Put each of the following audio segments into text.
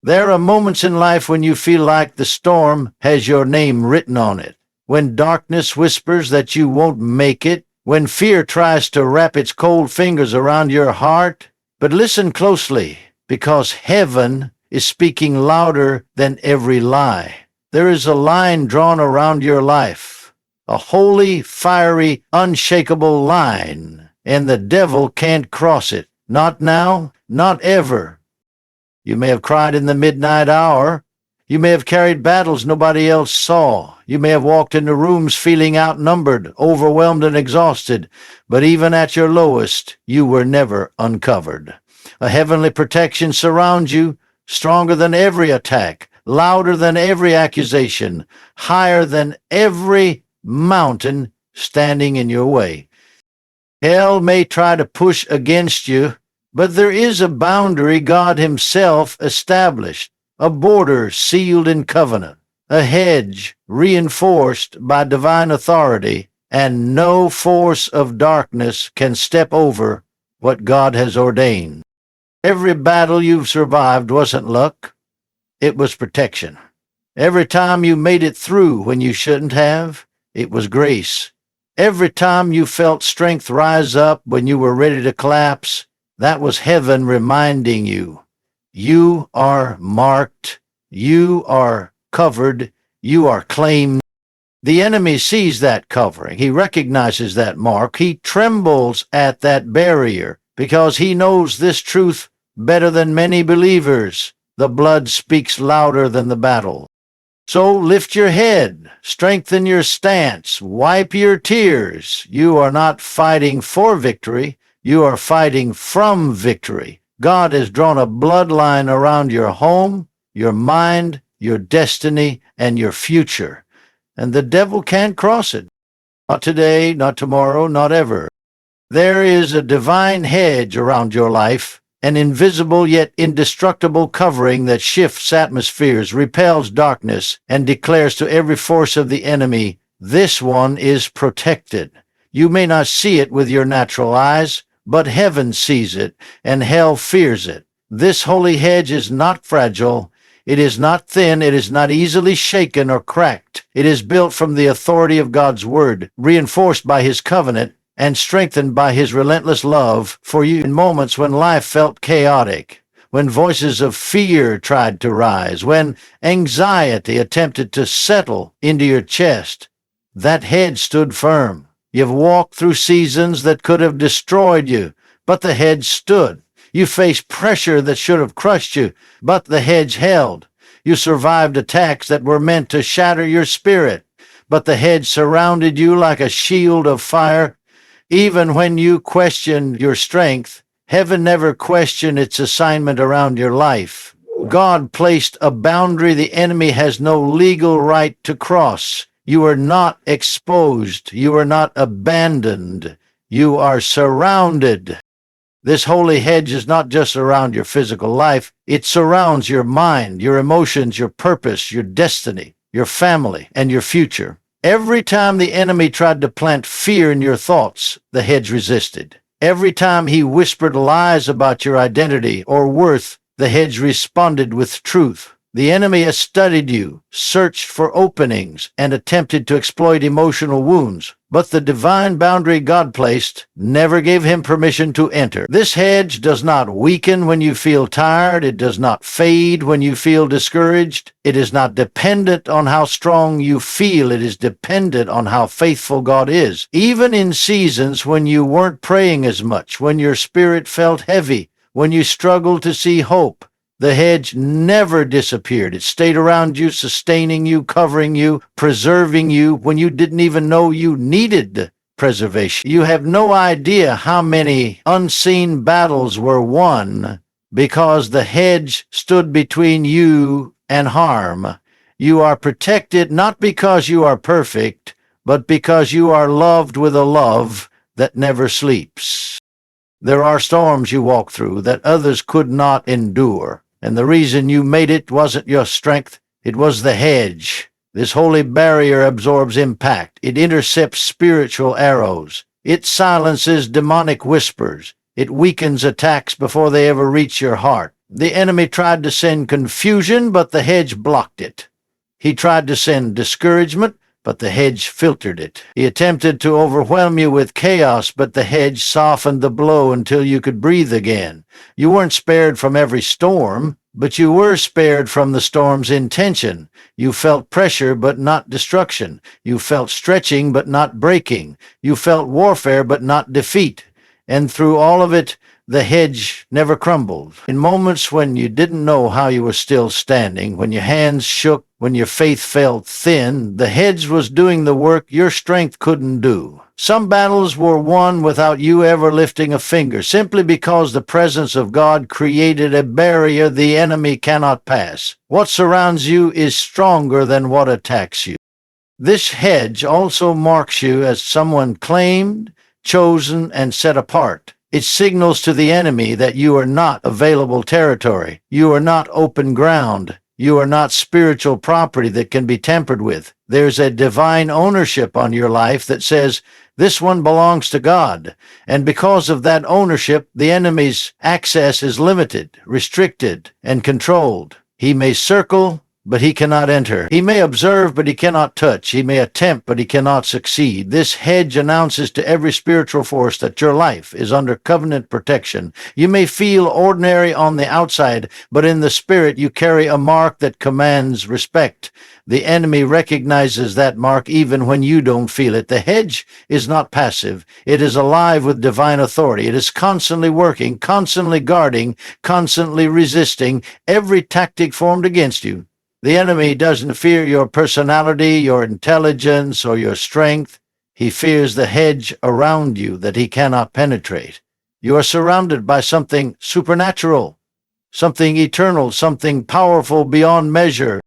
There are moments in life when you feel like the storm has your name written on it, when darkness whispers that you won't make it, when fear tries to wrap its cold fingers around your heart. But listen closely, because heaven is speaking louder than every lie. There is a line drawn around your life, a holy, fiery, unshakable line, and the devil can't cross it. Not now, not ever. You may have cried in the midnight hour. You may have carried battles nobody else saw. You may have walked into rooms feeling outnumbered, overwhelmed, and exhausted. But even at your lowest, you were never uncovered. A heavenly protection surrounds you, stronger than every attack, louder than every accusation, higher than every mountain standing in your way. Hell may try to push against you, but there is a boundary God Himself established, a border sealed in covenant, a hedge reinforced by divine authority, and no force of darkness can step over what God has ordained. Every battle you've survived wasn't luck, it was protection. Every time you made it through when you shouldn't have, it was grace. Every time you felt strength rise up when you were ready to collapse, that was heaven reminding you, you are marked, you are covered, you are claimed. The enemy sees that covering. He recognizes that mark. He trembles at that barrier because he knows this truth better than many believers. The blood speaks louder than the battle. So lift your head, strengthen your stance, wipe your tears. You are not fighting for victory. You are fighting from victory. God has drawn a bloodline around your home, your mind, your destiny, and your future. And the devil can't cross it. Not today, not tomorrow, not ever. There is a divine hedge around your life, an invisible yet indestructible covering that shifts atmospheres, repels darkness, and declares to every force of the enemy, this one is protected. You may not see it with your natural eyes, but heaven sees it, and hell fears it. This holy hedge is not fragile. It is not thin. It is not easily shaken or cracked. It is built from the authority of God's word, reinforced by His covenant, and strengthened by His relentless love for you in moments when life felt chaotic, when voices of fear tried to rise, when anxiety attempted to settle into your chest. That hedge stood firm. You've walked through seasons that could have destroyed you, but the hedge stood. You faced pressure that should have crushed you, but the hedge held. You survived attacks that were meant to shatter your spirit, but the hedge surrounded you like a shield of fire. Even when you questioned your strength, heaven never questioned its assignment around your life. God placed a boundary the enemy has no legal right to cross. You are not exposed. You are not abandoned. You are surrounded. This holy hedge is not just around your physical life. It surrounds your mind, your emotions, your purpose, your destiny, your family, and your future. Every time the enemy tried to plant fear in your thoughts, the hedge resisted. Every time he whispered lies about your identity or worth, the hedge responded with truth. The enemy has studied you, searched for openings, and attempted to exploit emotional wounds. But the divine boundary God placed never gave him permission to enter. This hedge does not weaken when you feel tired. It does not fade when you feel discouraged. It is not dependent on how strong you feel. It is dependent on how faithful God is. Even in seasons when you weren't praying as much, when your spirit felt heavy, when you struggled to see hope, the hedge never disappeared. It stayed around you, sustaining you, covering you, preserving you when you didn't even know you needed preservation. You have no idea how many unseen battles were won because the hedge stood between you and harm. You are protected not because you are perfect, but because you are loved with a love that never sleeps. There are storms you walk through that others could not endure. And the reason you made it wasn't your strength, it was the hedge. This holy barrier absorbs impact. It intercepts spiritual arrows. It silences demonic whispers. It weakens attacks before they ever reach your heart. The enemy tried to send confusion, but the hedge blocked it. He tried to send discouragement, but the hedge filtered it. He attempted to overwhelm you with chaos, but the hedge softened the blow until you could breathe again. You weren't spared from every storm, but you were spared from the storm's intention. You felt pressure, but not destruction. You felt stretching, but not breaking. You felt warfare, but not defeat. And through all of it, the hedge never crumbled. In moments when you didn't know how you were still standing, when your hands shook, when your faith felt thin, the hedge was doing the work your strength couldn't do. Some battles were won without you ever lifting a finger, simply because the presence of God created a barrier the enemy cannot pass. What surrounds you is stronger than what attacks you. This hedge also marks you as someone claimed, chosen, and set apart. It signals to the enemy that you are not available territory. You are not open ground. You are not spiritual property that can be tampered with. There's a divine ownership on your life that says, this one belongs to God. And because of that ownership, the enemy's access is limited, restricted, and controlled. He may circle, but he cannot enter. He may observe, but he cannot touch. He may attempt, but he cannot succeed. This hedge announces to every spiritual force that your life is under covenant protection. You may feel ordinary on the outside, but in the spirit you carry a mark that commands respect. The enemy recognizes that mark even when you don't feel it. The hedge is not passive. It is alive with divine authority. It is constantly working, constantly guarding, constantly resisting every tactic formed against you. The enemy doesn't fear your personality, your intelligence, or your strength. He fears the hedge around you that he cannot penetrate. You are surrounded by something supernatural, something eternal, something powerful beyond measure.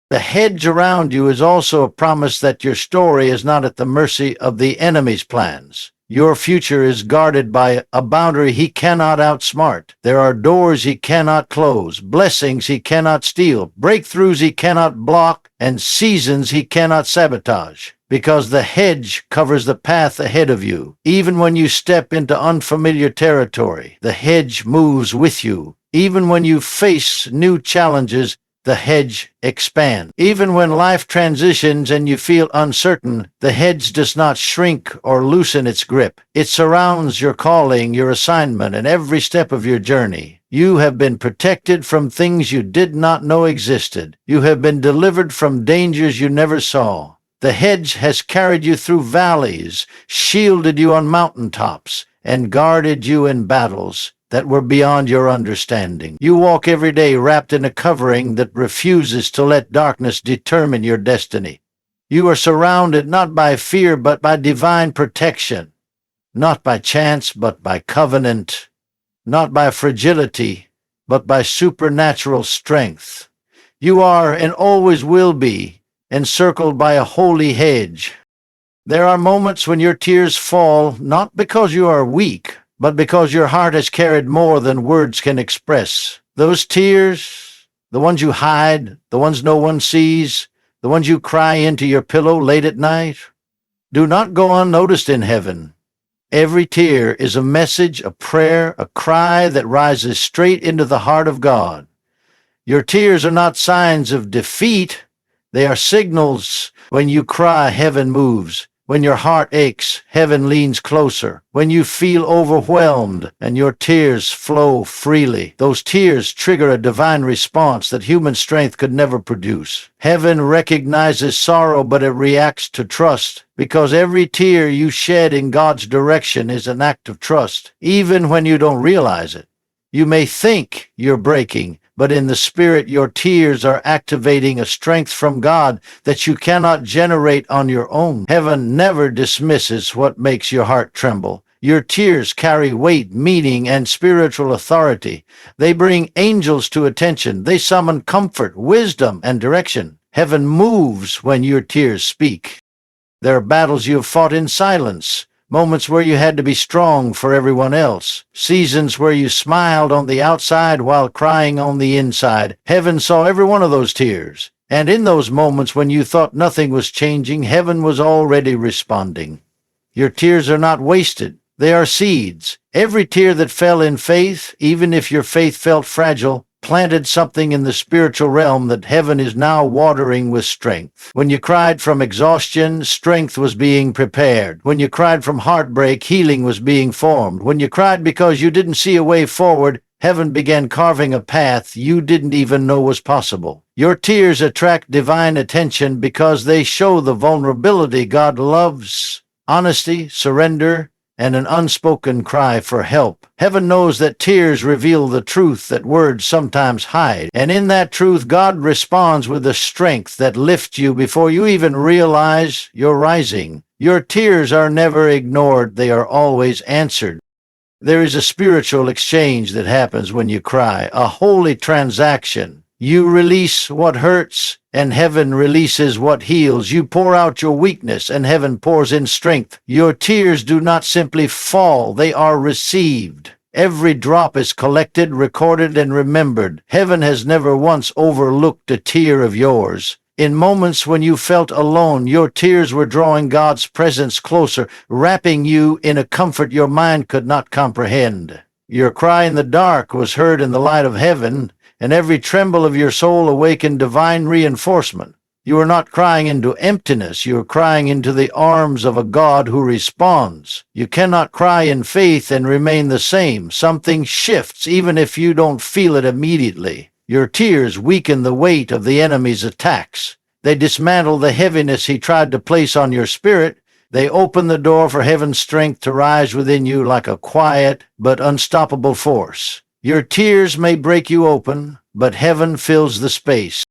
The hedge around you is also a promise that your story is not at the mercy of the enemy's plans. Your future is guarded by a boundary he cannot outsmart. There are doors he cannot close, blessings he cannot steal, breakthroughs he cannot block, and seasons he cannot sabotage. Because the hedge covers the path ahead of you. Even when you step into unfamiliar territory, the hedge moves with you. Even when you face new challenges, the hedge expands. Even when life transitions and you feel uncertain, the hedge does not shrink or loosen its grip. It surrounds your calling, your assignment, and every step of your journey. You have been protected from things you did not know existed. You have been delivered from dangers you never saw. The hedge has carried you through valleys, shielded you on mountaintops, and guarded you in battles that were beyond your understanding. You walk every day wrapped in a covering that refuses to let darkness determine your destiny. You are surrounded not by fear but by divine protection, not by chance but by covenant, not by fragility but by supernatural strength. You are and always will be encircled by a holy hedge. There are moments when your tears fall not because you are weak, but because your heart has carried more than words can express. Those tears, the ones you hide, the ones no one sees, the ones you cry into your pillow late at night, do not go unnoticed in heaven. Every tear is a message, a prayer, a cry that rises straight into the heart of God. Your tears are not signs of defeat. They are signals. When you cry, heaven moves. When your heart aches, heaven leans closer. When you feel overwhelmed and your tears flow freely, those tears trigger a divine response that human strength could never produce. Heaven recognizes sorrow, but it reacts to trust, because every tear you shed in God's direction is an act of trust, even when you don't realize it. You may think you're breaking, but in the spirit your tears are activating a strength from God that you cannot generate on your own. Heaven never dismisses what makes your heart tremble. Your tears carry weight, meaning, and spiritual authority. They bring angels to attention. They summon comfort, wisdom, and direction. Heaven moves when your tears speak. There are battles you have fought in silence. Moments where you had to be strong for everyone else. Seasons where you smiled on the outside while crying on the inside. Heaven saw every one of those tears. And in those moments when you thought nothing was changing, heaven was already responding. Your tears are not wasted. They are seeds. Every tear that fell in faith, even if your faith felt fragile, planted something in the spiritual realm that heaven is now watering with strength. When you cried from exhaustion, strength was being prepared. When you cried from heartbreak, healing was being formed. When you cried because you didn't see a way forward, heaven began carving a path you didn't even know was possible. Your tears attract divine attention because they show the vulnerability God loves, honesty, surrender, and an unspoken cry for help. Heaven knows that tears reveal the truth that words sometimes hide, and in that truth God responds with the strength that lifts you before you even realize you're rising. Your tears are never ignored, they are always answered. There is a spiritual exchange that happens when you cry, a holy transaction. You release what hurts, and heaven releases what heals. You pour out your weakness, and heaven pours in strength. Your tears do not simply fall, they are received. Every drop is collected, recorded, and remembered. Heaven has never once overlooked a tear of yours. In moments when you felt alone, your tears were drawing God's presence closer, wrapping you in a comfort your mind could not comprehend. Your cry in the dark was heard in the light of heaven, and every tremble of your soul awakened divine reinforcement. You are not crying into emptiness, you are crying into the arms of a God who responds. You cannot cry in faith and remain the same. Something shifts even if you don't feel it immediately. Your tears weaken the weight of the enemy's attacks. They dismantle the heaviness he tried to place on your spirit. They open the door for heaven's strength to rise within you like a quiet but unstoppable force. Your tears may break you open, but heaven fills the space.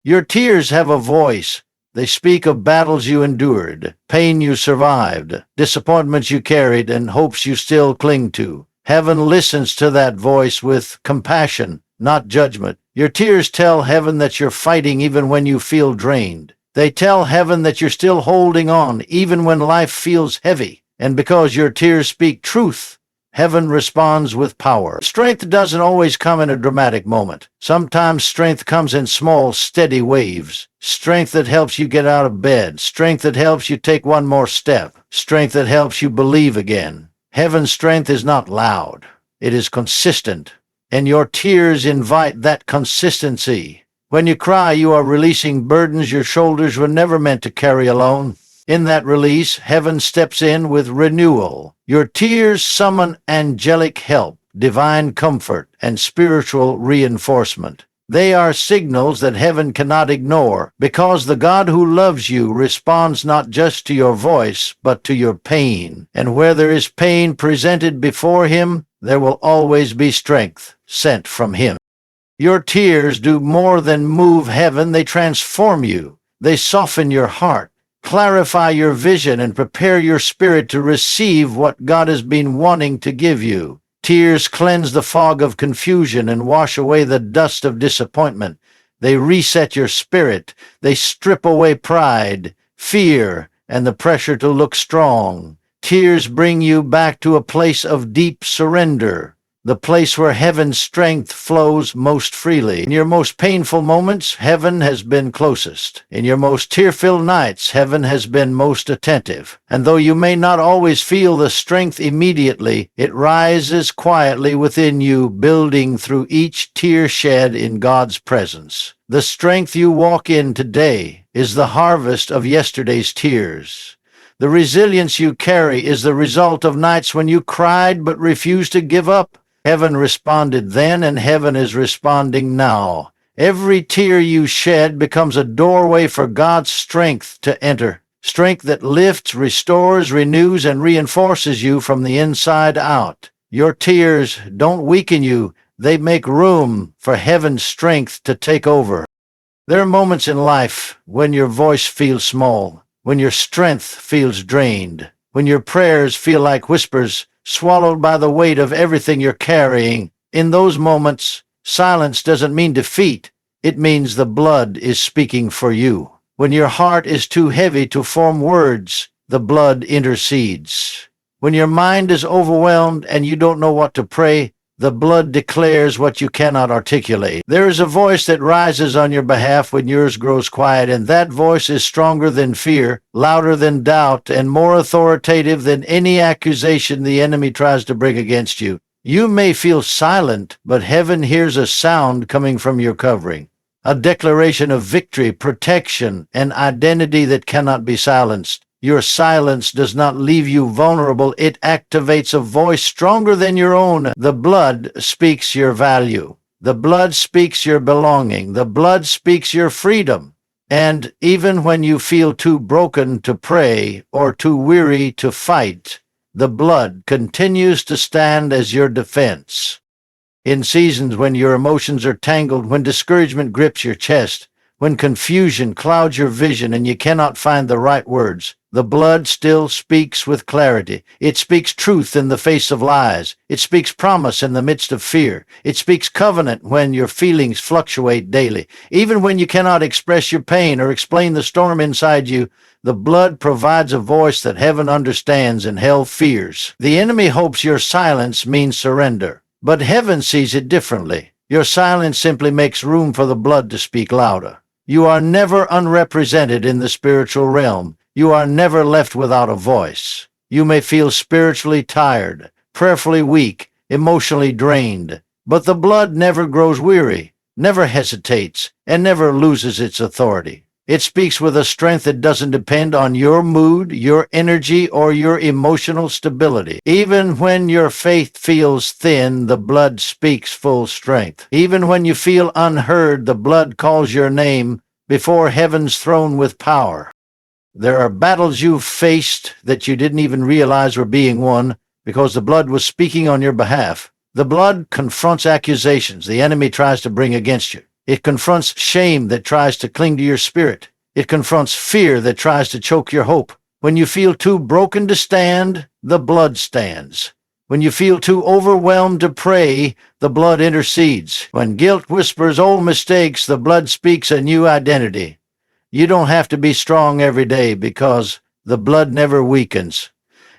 Your tears have a voice. They speak of battles you endured, pain you survived, disappointments you carried, and hopes you still cling to. Heaven listens to that voice with compassion, not judgment. Your tears tell heaven that you're fighting even when you feel drained. They tell heaven that you're still holding on even when life feels heavy. And because your tears speak truth, heaven responds with power. Strength doesn't always come in a dramatic moment. Sometimes strength comes in small, steady waves. Strength that helps you get out of bed. Strength that helps you take one more step. Strength that helps you believe again. Heaven's strength is not loud. It is consistent. And your tears invite that consistency. When you cry, you are releasing burdens your shoulders were never meant to carry alone. In that release, heaven steps in with renewal. Your tears summon angelic help, divine comfort, and spiritual reinforcement. They are signals that heaven cannot ignore, because the God who loves you responds not just to your voice, but to your pain. And where there is pain presented before him, there will always be strength sent from him. Your tears do more than move heaven, they transform you. They soften your heart, clarify your vision, and prepare your spirit to receive what God has been wanting to give you. Tears cleanse the fog of confusion and wash away the dust of disappointment. They reset your spirit. They strip away pride, fear, and the pressure to look strong. Tears bring you back to a place of deep surrender, the place where heaven's strength flows most freely. In your most painful moments, heaven has been closest. In your most tear-filled nights, heaven has been most attentive. And though you may not always feel the strength immediately, it rises quietly within you, building through each tear shed in God's presence. The strength you walk in today is the harvest of yesterday's tears. The resilience you carry is the result of nights when you cried but refused to give up. Heaven responded then, and heaven is responding now. Every tear you shed becomes a doorway for God's strength to enter. Strength that lifts, restores, renews, and reinforces you from the inside out. Your tears don't weaken you. They make room for heaven's strength to take over. There are moments in life when your voice feels small, when your strength feels drained, when your prayers feel like whispers, swallowed by the weight of everything you're carrying. In those moments, silence doesn't mean defeat. It means the blood is speaking for you. When your heart is too heavy to form words, the blood intercedes. When your mind is overwhelmed and you don't know what to pray, the blood declares what you cannot articulate. There is a voice that rises on your behalf when yours grows quiet, and that voice is stronger than fear, louder than doubt, and more authoritative than any accusation the enemy tries to bring against you. You may feel silent, but heaven hears a sound coming from your covering, a declaration of victory, protection, and identity that cannot be silenced. Your silence does not leave you vulnerable. It activates a voice stronger than your own. The blood speaks your value. The blood speaks your belonging. The blood speaks your freedom. And even when you feel too broken to pray or too weary to fight, the blood continues to stand as your defense. In seasons when your emotions are tangled, when discouragement grips your chest, when confusion clouds your vision and you cannot find the right words, the blood still speaks with clarity. It speaks truth in the face of lies. It speaks promise in the midst of fear. It speaks covenant when your feelings fluctuate daily. Even when you cannot express your pain or explain the storm inside you, the blood provides a voice that heaven understands and hell fears. The enemy hopes your silence means surrender, but heaven sees it differently. Your silence simply makes room for the blood to speak louder. You are never unrepresented in the spiritual realm. You are never left without a voice. You may feel spiritually tired, prayerfully weak, emotionally drained, but the blood never grows weary, never hesitates, and never loses its authority. It speaks with a strength that doesn't depend on your mood, your energy, or your emotional stability. Even when your faith feels thin, the blood speaks full strength. Even when you feel unheard, the blood calls your name before heaven's throne with power. There are battles you've faced that you didn't even realize were being won because the blood was speaking on your behalf. The blood confronts accusations the enemy tries to bring against you. It confronts shame that tries to cling to your spirit. It confronts fear that tries to choke your hope. When you feel too broken to stand, the blood stands. When you feel too overwhelmed to pray, the blood intercedes. When guilt whispers old mistakes, the blood speaks a new identity. You don't have to be strong every day because the blood never weakens.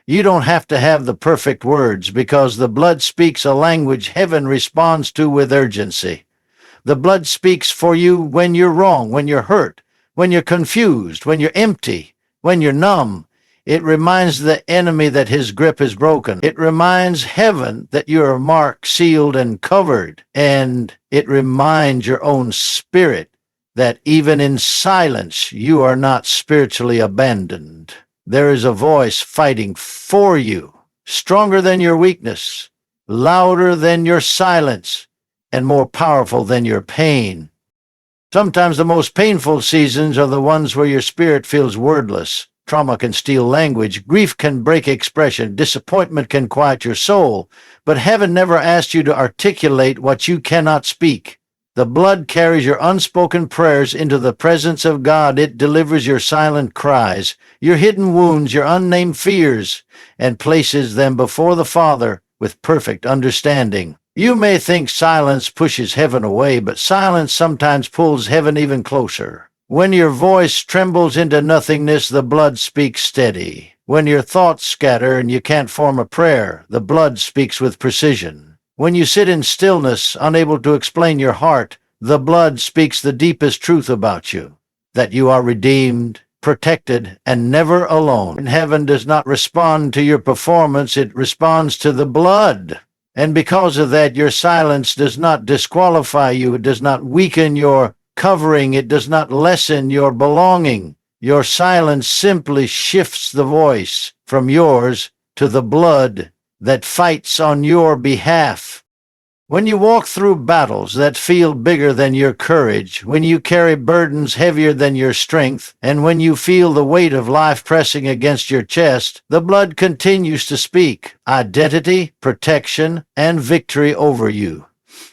You don't have to have the perfect words because the blood speaks a language heaven responds to with urgency. The blood speaks for you when you're wrong, when you're hurt, when you're confused, when you're empty, when you're numb. It reminds the enemy that his grip is broken. It reminds heaven that you are marked, sealed, and covered. And it reminds your own spirit that even in silence, you are not spiritually abandoned. There is a voice fighting for you, stronger than your weakness, louder than your silence, and more powerful than your pain. Sometimes the most painful seasons are the ones where your spirit feels wordless. Trauma can steal language, grief can break expression, disappointment can quiet your soul, but heaven never asked you to articulate what you cannot speak. The blood carries your unspoken prayers into the presence of God. It delivers your silent cries, your hidden wounds, your unnamed fears, and places them before the Father with perfect understanding. You may think silence pushes heaven away, but silence sometimes pulls heaven even closer. When your voice trembles into nothingness, the blood speaks steady. When your thoughts scatter and you can't form a prayer, the blood speaks with precision. When you sit in stillness, unable to explain your heart, the blood speaks the deepest truth about you, that you are redeemed, protected, and never alone. And heaven does not respond to your performance, it responds to the blood. And because of that, your silence does not disqualify you, it does not weaken your covering, it does not lessen your belonging. Your silence simply shifts the voice from yours to the blood that fights on your behalf. When you walk through battles that feel bigger than your courage, when you carry burdens heavier than your strength, and when you feel the weight of life pressing against your chest, the blood continues to speak identity, protection, and victory over you.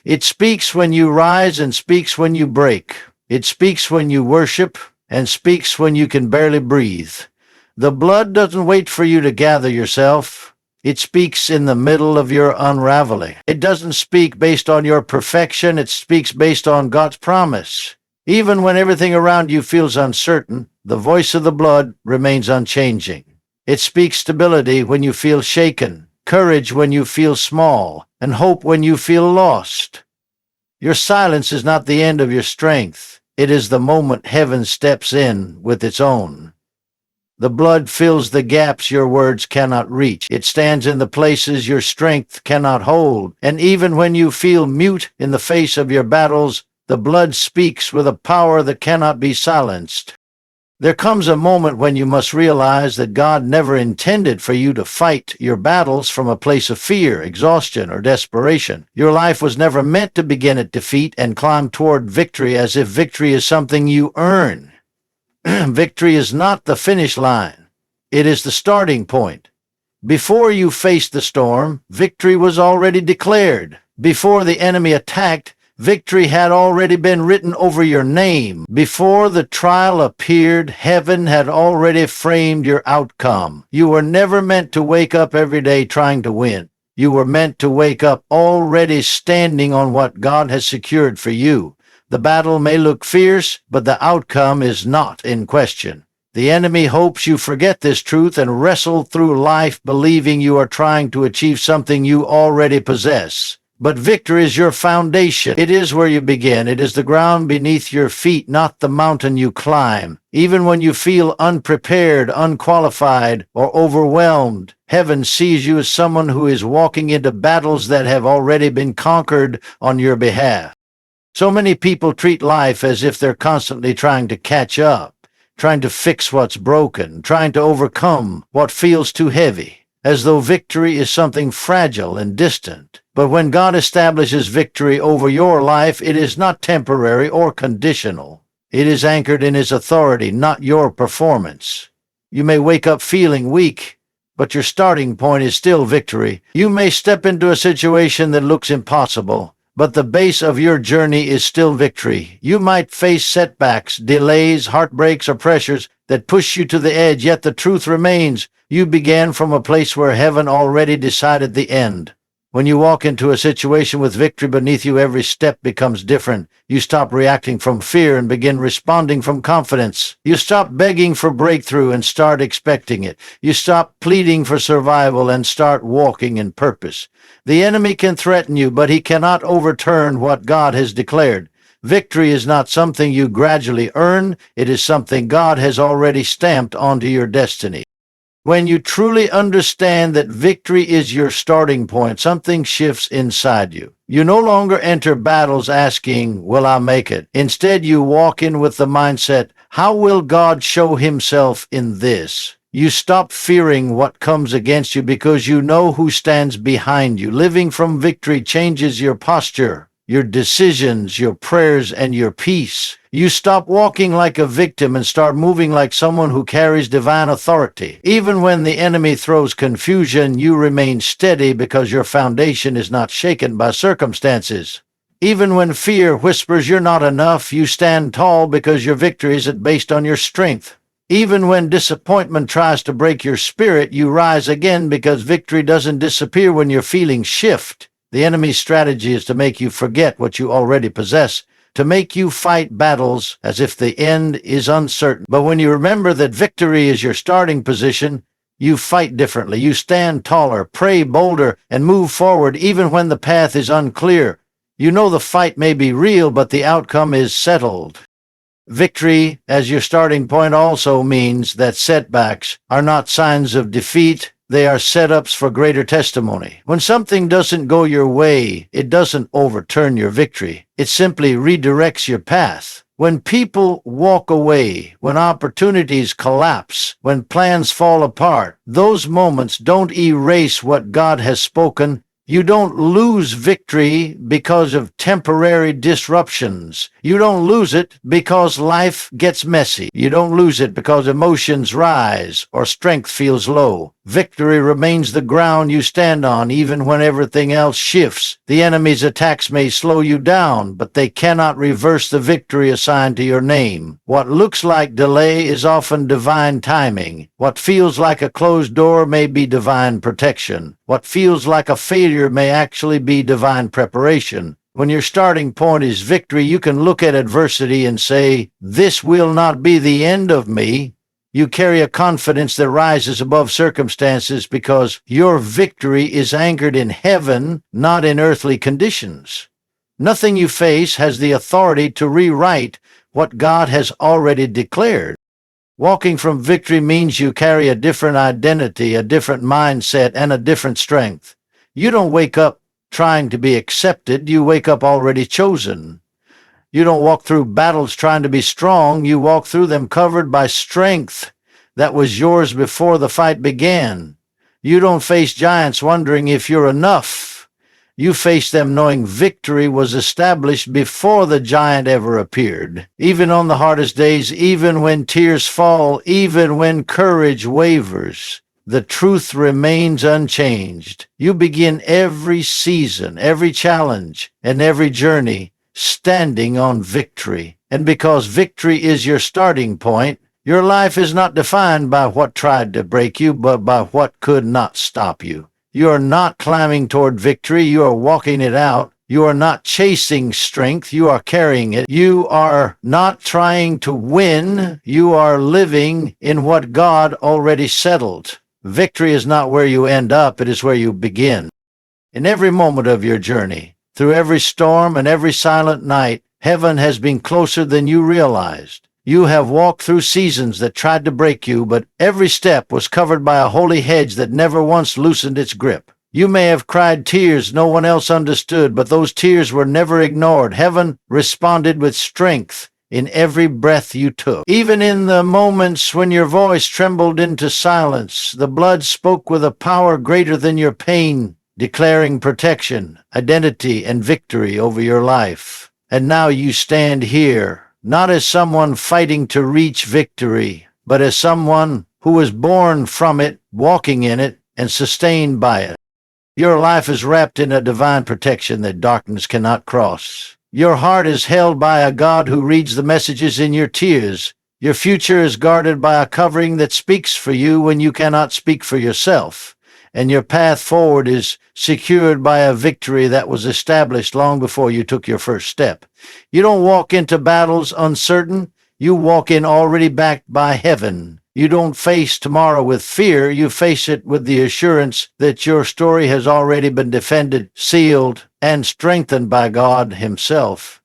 It speaks when you rise and speaks when you break. It speaks when you worship and speaks when you can barely breathe. The blood doesn't wait for you to gather yourself. It speaks in the middle of your unraveling. It doesn't speak based on your perfection. It speaks based on God's promise. Even when everything around you feels uncertain, the voice of the blood remains unchanging. It speaks stability when you feel shaken, courage when you feel small, and hope when you feel lost. Your silence is not the end of your strength. It is the moment heaven steps in with its own. The blood fills the gaps your words cannot reach. It stands in the places your strength cannot hold. And even when you feel mute in the face of your battles, the blood speaks with a power that cannot be silenced. There comes a moment when you must realize that God never intended for you to fight your battles from a place of fear, exhaustion, or desperation. Your life was never meant to begin at defeat and climb toward victory as if victory is something you earn. Victory is not the finish line. It is the starting point. Before you faced the storm, victory was already declared. Before the enemy attacked, victory had already been written over your name. Before the trial appeared, heaven had already framed your outcome. You were never meant to wake up every day trying to win. You were meant to wake up already standing on what God has secured for you. The battle may look fierce, but the outcome is not in question. The enemy hopes you forget this truth and wrestle through life believing you are trying to achieve something you already possess. But victory is your foundation. It is where you begin. It is the ground beneath your feet, not the mountain you climb. Even when you feel unprepared, unqualified, or overwhelmed, heaven sees you as someone who is walking into battles that have already been conquered on your behalf. So many people treat life as if they're constantly trying to catch up, trying to fix what's broken, trying to overcome what feels too heavy, as though victory is something fragile and distant. But when God establishes victory over your life, it is not temporary or conditional. It is anchored in His authority, not your performance. You may wake up feeling weak, but your starting point is still victory. You may step into a situation that looks impossible, but the base of your journey is still victory. You might face setbacks, delays, heartbreaks, or pressures that push you to the edge, yet the truth remains. You began from a place where heaven already decided the end. When you walk into a situation with victory beneath you, every step becomes different. You stop reacting from fear and begin responding from confidence. You stop begging for breakthrough and start expecting it. You stop pleading for survival and start walking in purpose. The enemy can threaten you, but he cannot overturn what God has declared. Victory is not something you gradually earn. It is something God has already stamped onto your destiny. When you truly understand that victory is your starting point, something shifts inside you. You no longer enter battles asking, "Will I make it?" Instead, you walk in with the mindset, "How will God show Himself in this?" You stop fearing what comes against you because you know who stands behind you. Living from victory changes your posture, your decisions, your prayers, and your peace. You stop walking like a victim and start moving like someone who carries divine authority. Even when the enemy throws confusion, you remain steady because your foundation is not shaken by circumstances. Even when fear whispers you're not enough, you stand tall because your victory isn't based on your strength. Even when disappointment tries to break your spirit, you rise again because victory doesn't disappear when your feelings shift. The enemy's strategy is to make you forget what you already possess, to make you fight battles as if the end is uncertain. But when you remember that victory is your starting position, you fight differently. You stand taller, pray bolder, and move forward even when the path is unclear. You know the fight may be real, but the outcome is settled. Victory as your starting point also means that setbacks are not signs of defeat. They are setups for greater testimony. When something doesn't go your way, it doesn't overturn your victory. It simply redirects your path. When people walk away, when opportunities collapse, when plans fall apart, those moments don't erase what God has spoken. You don't lose victory because of temporary disruptions. You don't lose it because life gets messy. You don't lose it because emotions rise or strength feels low. Victory remains the ground you stand on even when everything else shifts. The enemy's attacks may slow you down, but they cannot reverse the victory assigned to your name. What looks like delay is often divine timing. What feels like a closed door may be divine protection. What feels like a failure may actually be divine preparation. When your starting point is victory, you can look at adversity and say, "This will not be the end of me." You carry a confidence that rises above circumstances because your victory is anchored in heaven, not in earthly conditions. Nothing you face has the authority to rewrite what God has already declared. Walking from victory means you carry a different identity, a different mindset, and a different strength. You don't wake up trying to be accepted, you wake up already chosen. You don't walk through battles trying to be strong, you walk through them covered by strength that was yours before the fight began. You don't face giants wondering if you're enough. You face them knowing victory was established before the giant ever appeared. Even on the hardest days, even when tears fall, even when courage wavers, the truth remains unchanged. You begin every season, every challenge, and every journey standing on victory. And because victory is your starting point, your life is not defined by what tried to break you, but by what could not stop you. You are not climbing toward victory, you are walking it out. You are not chasing strength, you are carrying it. You are not trying to win, you are living in what God already settled. Victory is not where you end up, it is where you begin. In every moment of your journey, through every storm and every silent night, heaven has been closer than you realized. You have walked through seasons that tried to break you, but every step was covered by a holy hedge that never once loosened its grip. You may have cried tears no one else understood, but those tears were never ignored. Heaven responded with strength in every breath you took. Even in the moments when your voice trembled into silence, the blood spoke with a power greater than your pain, declaring protection, identity, and victory over your life. And now you stand here, not as someone fighting to reach victory, but as someone who was born from it, walking in it, and sustained by it. Your life is wrapped in a divine protection that darkness cannot cross. Your heart is held by a God who reads the messages in your tears. Your future is guarded by a covering that speaks for you when you cannot speak for yourself. And your path forward is secured by a victory that was established long before you took your first step. You don't walk into battles uncertain. You walk in already backed by heaven. You don't face tomorrow with fear. You face it with the assurance that your story has already been defended, sealed, and strengthened by God Himself.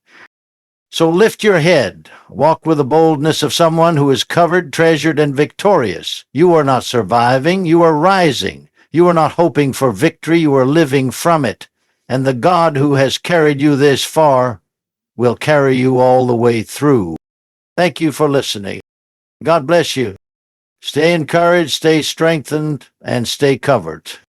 So lift your head. Walk with the boldness of someone who is covered, treasured, and victorious. You are not surviving. You are rising. You are not hoping for victory, you are living from it. And the God who has carried you this far will carry you all the way through. Thank you for listening. God bless you. Stay encouraged, stay strengthened, and stay covered.